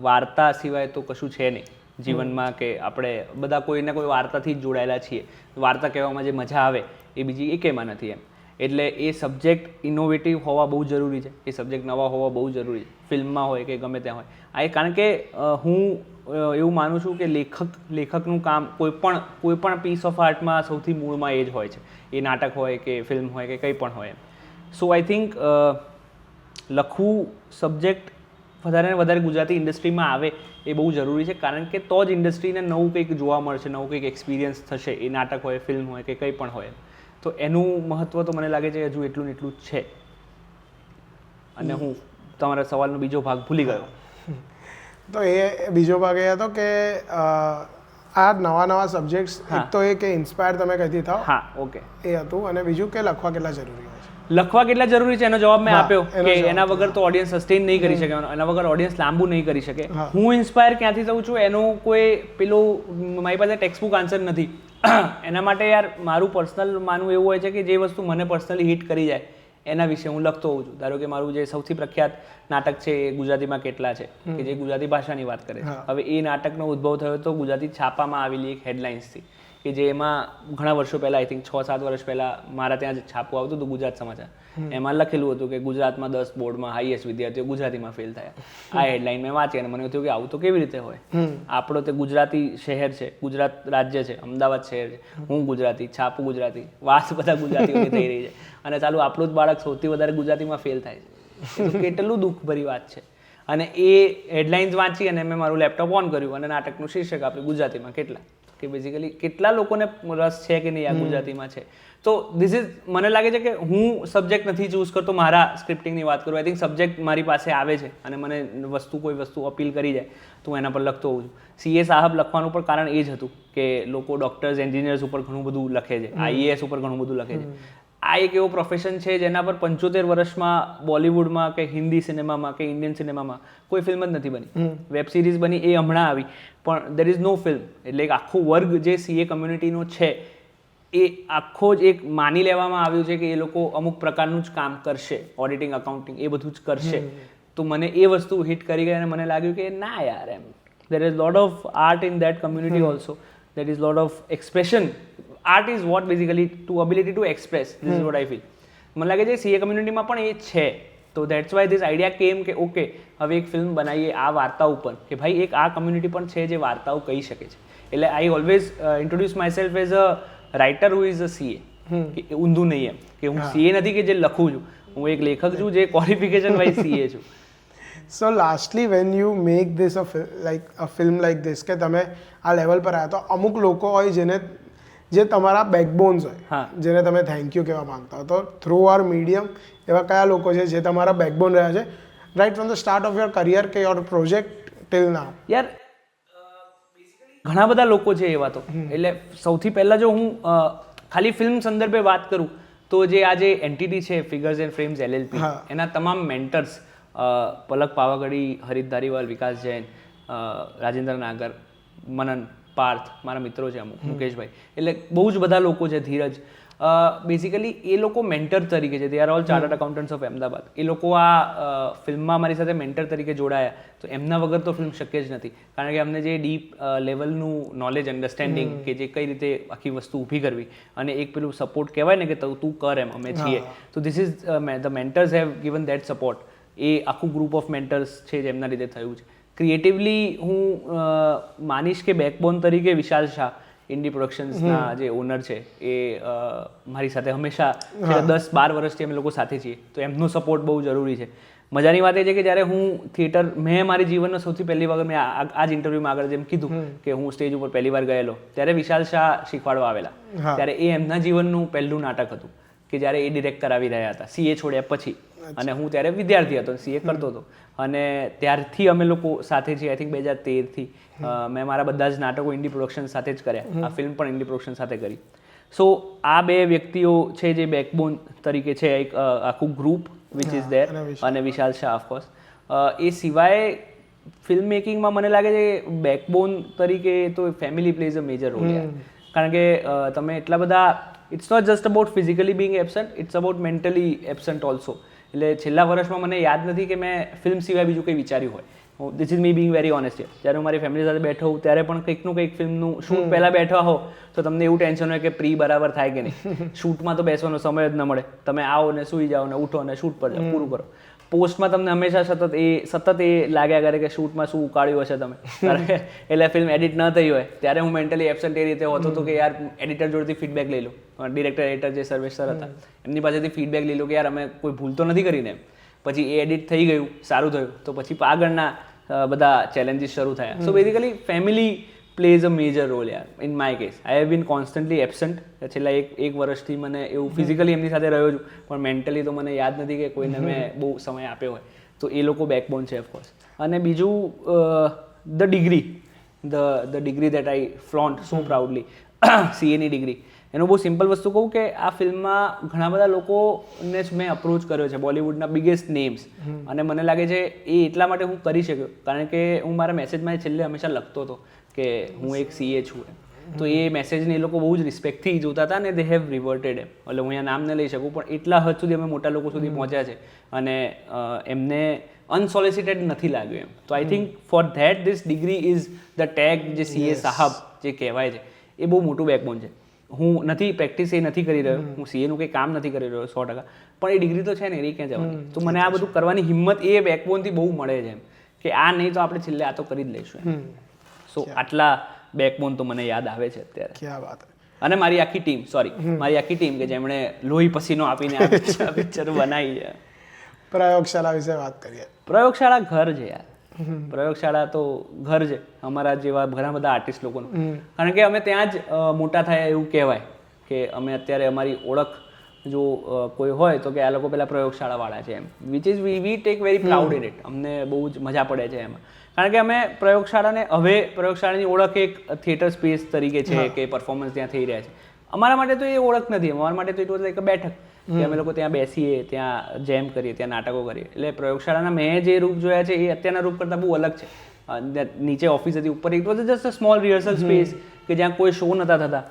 વાર્તા સિવાય તો કશું છે નહીં જીવનમાં, કે આપણે બધા કોઈને કોઈ વાર્તાથી જ જોડાયેલા છીએ. વાર્તા કહેવામાં જે મજા આવે એ બીજી એકેમાં નથી એમ. એટલે એ સબ્જેક્ટ ઇનોવેટિવ હોવા બહુ જરૂરી છે, એ સબ્જેક્ટ નવા હોવા બહુ જરૂરી છે, ફિલ્મમાં હોય કે ગમે ત્યાં હોય. કારણ કે હું એવું માનું છું કે લેખકનું કામ કોઈ પણ પીસ ઓફ આર્ટમાં સૌથી મૂળમાં એ જ હોય છે, એ નાટક હોય કે ફિલ્મ હોય કે કંઈ પણ હોય. સો આઈ થિંક લખવું સબ્જેક્ટ વધારે ને વધારે ગુજરાતી ઇન્ડસ્ટ્રીમાં આવે એ બહુ જરૂરી છે, કારણ કે તો જ ઇન્ડસ્ટ્રીને નવું કંઈક જોવા મળશે, નવું કંઈક એક્સપિરિયન્સ થશે, એ નાટક હોય, ફિલ્મ હોય કે કંઈ પણ હોય. તો એનું મહત્ત્વ તો મને લાગે છે હજુ એટલું ને એટલું જ છે, અને હું તમારા સવાલનો બીજો ભાગ ભૂલી ગયો. તો એ બીજો ભાગ એ હતો કે આ નવા સબ્જેક્ટ્સ એક તો એ કે ઇન્સ્પાયર તમે કહીથી થાવ. હા, ઓકે. એ હતું, અને બીજું કે લખવા કેટલા જરૂરી હોય છે. લખવા કેટલા જરૂરી છે એનો જવાબ મેં આપ્યો કે એના વગર તો ઓડિયન્સ સસ્ટેન નહીં કરી શકે, એના વગર ઓડિયન્સ લાંબુ નહીં કરી શકે. હું ઇન્સ્પાયર ક્યાંથી થઉં છું એનો કોઈ પેલું મારી પાસે ટેક્સ્ટ બુક આન્સર નથી. એના માટે યાર મારું પર્સનલ માનવું એવું હોય છે કે જે વસ્તુ મને પર્સનલી હિટ કરી જાય એના વિશે હું લખતો હોઉં છું. ધારો કે મારું જે સૌથી પ્રખ્યાત નાટક છે એ ગુજરાતીમાં કેટલા છે, કે જે ગુજરાતી ભાષાની વાત કરે છે. હવે એ નાટકનો ઉદ્ભવ થયો તો ગુજરાતી છાપામાં આવેલી એક હેડલાઇન્સથી, કે જે એમાં ઘણા વર્ષો પહેલાં, આઈ થિંક 6-7 વર્ષ પહેલાં મારા ત્યાં જ છાપું આવતું હતું, ગુજરાત સમાચાર. એમાં લખેલું હતું કે ગુજરાતમાં 10 બોર્ડમાં હાઈએસ્ટ વિદ્યાર્થીઓ ગુજરાતીમાં ફેલ થયા. આ હેડલાઇન મેં વાંચી અને મને થયું કે આવું તો કેવી રીતે હોય. આપણો તે ગુજરાતી શહેર છે, ગુજરાત રાજ્ય છે, અમદાવાદ શહેર છે, હું ગુજરાતી, છાપું ગુજરાતી, વાત બધા ગુજરાતીઓની થઈ રહી છે, અને ચાલુ આપણું જ બાળક સૌથી વધારે ગુજરાતીમાં ફેલ થાય છે. એ તો કેટલું દુઃખભરી વાત છે. અને એ હેડલાઇન્સ વાંચી અને મેં મારું લેપટોપ ઓન કર્યું અને નાટકનું શીર્ષક આપ્યું ગુજરાતીમાં કેટલા, કે બેઝિકલી કેટલા લોકોને રસ છે કે નહીં આ ગુજરાતીમાં છે. તો ધીસ ઇઝ, મને લાગે છે કે હું સબ્જેક્ટ નથી ચૂઝ કરતો મારા સ્ક્રિપ્ટિંગની વાત કરું. આઈ થિંક સબ્જેક્ટ મારી પાસે આવે છે અને મને કોઈ વસ્તુ અપીલ કરી જાય તો હું એના પર લખતો હોઉં છું. સીએ સાહેબ લખવાનું પણ કારણ એ જ હતું કે લોકો ડૉક્ટર્સ, એન્જિનિયર્સ ઉપર ઘણું બધું લખે છે, આઈએએસ ઉપર ઘણું બધું લખે છે. આ એક એવો પ્રોફેશન છે જેના પર 75 વર્ષમાં બોલિવૂડમાં કે હિન્દી સિનેમામાં કે ઇન્ડિયન સિનેમામાં કોઈ ફિલ્મ જ નથી બની. વેબ સિરીઝ બની એ હમણાં આવી, પણ દેર ઇઝ નો ફિલ્મ. એટલે એક આખો વર્ગ જે સીએ કમ્યુનિટીનો છે એ આખો જ એક માની લેવામાં આવ્યું છે કે એ લોકો અમુક પ્રકારનું જ કામ કરશે, ઓડિટિંગ, અકાઉન્ટિંગ, એ બધું જ કરશે. તો મને એ વસ્તુ હિટ કરી ગઈ અને મને લાગ્યું કે ના યાર, એમ there is lot of art in that community also, there is lot of expression. Art is what basically to ability to express. This is what I feel. મને લાગે છે સીએ કમ્યુનિટીમાં પણ એ છે. તો દેટ્સ વાય ધીસ આઈડિયા કેમ કે ઓકે, હવે એક ફિલ્મ બનાવીએ આ વાર્તા ઉપર, કે ભાઈ એક આ કમ્યુનિટી પણ છે જે વાર્તાઓ કહી શકે છે. એટલે I always introduce my self as a writer who is a CA. કે ઊંધું નહીં એમ કે હું સીએ નથી કે જે લખું છું, હું એક લેખક છું જે ક્વોલિફિકેશન વાઇઝ સીએ છું. So lastly when you make this a film like this, કે તમે આ લેવલ પર આવ્યા, તો અમુક લોકો હોય જે તમારા બેકબોન્સ હોય, જેને તમે થેન્ક યુ કહેવા માંગતા હો, તો થ્રુ આર મીડિયમ એવા કયા લોકો છે જે તમારા બેકબોન રહ્યા છે right from the start of your career કે યોર પ્રોજેક્ટ ટિલ નાઉ? યાર ઘણા બધા લોકો છે એવા તો. એટલે સૌથી પહેલાં જો હું ખાલી ફિલ્મ સંદર્ભે વાત કરું તો જે આ જે એન્ટિટી છે ફિગર્સ એન્ડ ફ્રેમ્સ LLP, એના તમામ મેન્ટર્સ પલક પાવાગઢી, હરીત ધારીવાલ, વિકાસ જૈન, રાજેન્દ્ર નાગર, મનન, પાર્થ, મારા મિત્રો છે અમુક, મુકેશભાઈ, એટલે બહુ જ બધા લોકો છે, ધીરજ. બેઝિકલી એ લોકો મેન્ટર તરીકે છે. They are all chartered accountants of Ahmedabad. એ લોકો આ ફિલ્મમાં મારી સાથે મેન્ટર તરીકે જોડાયા, તો એમના વગર તો ફિલ્મ શક્ય જ નથી. કારણ કે અમને જે ડીપ લેવલનું નોલેજ, અન્ડરસ્ટેન્ડિંગ, કે જે કઈ રીતે આખી વસ્તુ ઊભી કરવી, અને એક પેલું સપોર્ટ કહેવાય ને કે તું કર, એમ અમે છીએ. તો this is the mentors have given that support. એ આખું ગ્રુપ ઓફ મેન્ટર્સ છે જેમના લીધે થયું છે. ક્રિએટિવલી હું માનીશ કે બેકબોન તરીકે વિશાલ શાહ, ઇન્ડી પ્રોડક્શન્સના જે ઓનર છે, એ મારી સાથે હંમેશા 10-12 વર્ષથી અમે લોકો સાથે છીએ, તો એમનો સપોર્ટ બહુ જરૂરી છે. મજાની વાત એ છે કે જ્યારે હું થિયેટર, મેં મારી જીવનનો સૌથી પહેલી વખત, મેં આ જ ઇન્ટરવ્યુમાં આગળ જેમ કીધું કે હું સ્ટેજ ઉપર પહેલી વાર ગયેલો, ત્યારે વિશાલ શાહ શીખવાડવા આવેલા. ત્યારે એ એમના જીવનનું પહેલું નાટક હતું કે જ્યારે એ ડિરેક્ટ કરાવી રહ્યા હતા સીએ છોડ્યા પછી, અને હું ત્યારે વિદ્યાર્થી હતો, સીએ કરતો હતો. અને ત્યારથી અમે લોકો સાથે છીએ. આઈ થિંક 2013થી મેં મારા બધા જ નાટકો ઇન્ડી પ્રોડક્શન સાથે જ કર્યા. આ ફિલ્મ પણ ઇન્ડી પ્રોડક્શન સાથે કરી. સો આ બે વ્યક્તિઓ છે જે બેકબોન તરીકે છે, એક આખું ગ્રુપ વિચ ઇઝ ધેર, અને વિશાલ શાહ ઓફકોર્સ. એ સિવાય ફિલ્મ મેકિંગમાં મને લાગે છે બેકબોન તરીકે તો family plays a major role. કારણ કે તમે એટલા બધા, it's not just about physically being absent, it's about mentally absent also. એટલે છેલ્લા વર્ષમાં મને યાદ નથી કે મેં ફિલ્મ સિવાય બીજું કંઈ વિચાર્યું હોય. This is me Bing very honest. જ્યારે હું મારી ફેમિલી સાથે બેઠો હોઉં ત્યારે પણ કંઈકનું કંઈક ફિલ્મનું શૂટ પહેલાં બેઠા હો તો તમને એવું ટેન્શન હોય કે પ્રી બરાબર થાય કે નહીં. શૂટમાં તો બેસવાનો સમય જ ન મળે. તમે આવો ને સૂઈ જાઓ ને ઉઠો ને શૂટ પર જાઓ, પૂરું કરો. પોસ્ટમાં તમને હંમેશા સતત એ લાગ્યા કરે કે શૂટમાં શું ઉકાળ્યું હશે તમે. કારણ કે એટલે ફિલ્મ એડિટ ન થઈ હોય ત્યારે હું મેન્ટલી એબસન્ટ એ રીતે હોતો હતો કે યાર એડિટર જોડેથી ફીડબેક લઈ લો. ડિરેક્ટર એડિટર જે સર્વેશ સર હતા એમની પાસેથી ફીડબેક લઈ લો કે યાર અમે કોઈ ભૂલ તો નથી કરીને. પછી એ એડિટ થઈ ગયું, સારું થયું, તો પછી આગળના બધા ચેલેન્જીસ શરૂ થયા. So basically family plays a major role યાર. In my case I have been constantly absent. છેલ્લા એક વર્ષથી મને એવું ફિઝિકલી એમની સાથે રહ્યો છું, પણ મેન્ટલી તો મને યાદ નથી કે કોઈને મેં બહુ સમય આપ્યો હોય. તો એ લોકો બેકબોન છે ઓફકોર્સ. અને બીજું the degree that I flaunt so proudly, સીએની ડિગ્રી. એનું બહુ સિમ્પલ વસ્તુ કહું કે આ ફિલ્મમાં ઘણા બધા લોકોને જ મેં અપ્રોચ કર્યો છે, બોલિવૂડના બિગેસ્ટ નેમ્સ, અને મને લાગે છે એ એટલા માટે હું કરી શક્યો કારણ કે હું મારા મેસેજમાં છેલ્લે હંમેશા લખતો હતો કે હું એક સીએ છું. તો એ મેસેજને એ લોકો બહુ જ રિસ્પેક્ટથી જોતા હતા ને દે હેવ રિવર્ટેડ એમ. એટલે હું અહીંયા નામ ન લઈ શકું પણ એટલા હદ સુધી અમે મોટા લોકો સુધી પહોંચ્યા છે અને એમને અનસોલિસિટેડ નથી લાગ્યું એમ. તો I think for that this degree is the tag જે સીએ સાહબ જે કહેવાય છે એ બહુ મોટું બેકબોન છે. હું નથી પ્રેક્ટિસ એ નથી કરી રહ્યો, હું સીએનું કંઈ કામ નથી કરી રહ્યો 100%, પણ એ ડિગ્રી તો છે ને એ ક્યાં જવાની. તો મને આ બધું કરવાની હિંમત એ બેકબોનથી બહુ મળે છે એમ કે આ નહીં તો આપણે છેલ્લે આ તો કરી જ લઈશું. સો આટલા બેકબોન તો મને યાદ આવે છે અત્યારે. ક્યાં વાત. અને મારી આખી ટીમ કે જેમણે લોહી પસીનો આપીને આ પિક્ચર બનાવી છે. પ્રયોગશાળા વિશે વાત કરીએ. પ્રયોગશાળા ઘર છે યાર. પ્રયોગશાળા તો ઘર છે અમારા જેવા ઘણા બધા આર્ટિસ્ટ લોકોનું, કારણ કે અમે ત્યાં જ મોટા થયા એવું કહેવાય કે અમે અત્યારે અમારી ઓળખ જો કોઈ હોય તો કે આ લોકો પેલા પ્રયોગશાળાવાળા છે એમ, which is we take very proud in it. અમને બહુ જ મજા પડે છે એમાં, કારણ કે અમે પ્રયોગશાળાને હવે પ્રયોગશાળાની ઓળખ એક થિયેટર સ્પેસ તરીકે છે કે પરફોર્મન્સ ત્યાં થઈ રહ્યા છે. અમારા માટે તો એ ઓળખ નથી, અમારા માટે તો ઇટ વોઝ લાઈક અ બેઠક કે અમે લોકો ત્યાં બેસીએ, ત્યાં જેમ કરીએ, ત્યાં નાટકો કરીએ. એટલે પ્રયોગશાળાના મેં જે રૂપ જોયા છે એ અત્યારના રૂપ કરતાં બહુ અલગ છે. નીચે ઓફિસ હતી, ઉપર it was just a small rehearsal space કે જ્યાં કોઈ શો નહોતા થતા.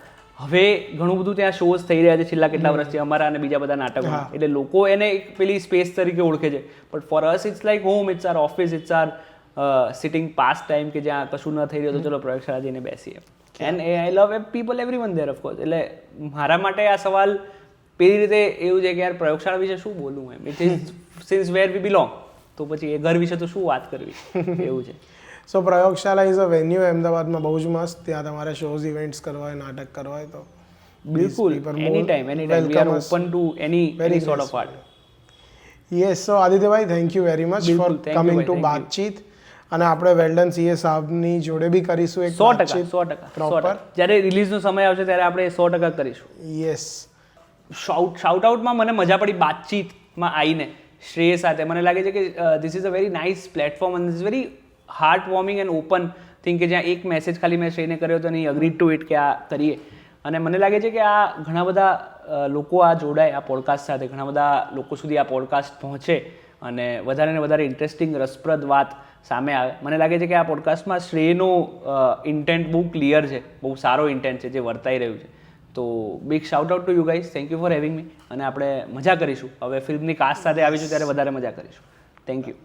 હવે ઘણું બધું ત્યાં શોઝ થઈ રહ્યા છે છેલ્લા કેટલા વર્ષથી અમારા અને બીજા બધા નાટકો, એટલે લોકો એને એક પેલી સ્પેસ તરીકે ઓળખે છે. But for us it's like home, it's our office, it's our sitting pass time કે જ્યાં કશું ન થઈ રહ્યું તો ચલો પ્રયોગશાળા જઈને બેસીએ. And I love people everyone there of course. એટલે મારા માટે આ સવાલ પેલી રીતે એવું છે કે યાર પ્રયોગશાળા વિશે શું બોલવું એમ. It is since where we belong, તો પછી એ ઘર વિશે તો શું વાત કરવી એવું છે. સો પ્રયોગશાળા ઇઝ અ વેન્યુ અમદાવાદમાં બહુ જ મસ્ત. ત્યાં તમારે શોઝ ઇવેન્ટ્સ કરવા હોય, નાટક કરવા હોય તો બિલકુલ any time we are open to any sort of art. Yes. So આદિત્યભાઈ, thank you very much for coming to Baatcheet. અને આપણે વેલ્ડન સીએ સાહેબની જોડે બી કરીશું એક 100%. જ્યારે રિલીઝનો સમય આવશે ત્યારે આપણે 100% કરીશું. યસ. શાઉટ આઉટમાં મને મજા પડી બાતચીતમાં આવીને શ્રેય સાથે. મને લાગે છે કે this is a very nice platform અને this very heart warming and open thing કે જ્યાં એક મેસેજ ખાલી મેં શ્રેયને કર્યો હતો અને અગ્રી ટુ ઇટ કે આ કરીએ. અને મને લાગે છે કે આ ઘણા બધા લોકો આ જોડાય આ પોડકાસ્ટ સાથે, ઘણા બધા લોકો સુધી આ પોડકાસ્ટ પહોંચે અને વધારે ને વધારે ઇન્ટરેસ્ટિંગ રસપ્રદ વાત સામે આવે. મને લાગે છે કે આ પોડકાસ્ટમાં શ્રેયનો ઇન્ટેન્ટ બહુ ક્લિયર છે, બહુ સારો ઇન્ટેન્ટ છે જે વર્તાઈ રહ્યું છે. તો big shout out to you guys, thank you for having મી. અને આપણે મજા કરીશું હવે ફિલ્મની કાસ્ટ સાથે આવીશું ત્યારે વધારે મજા કરીશું. Thank you.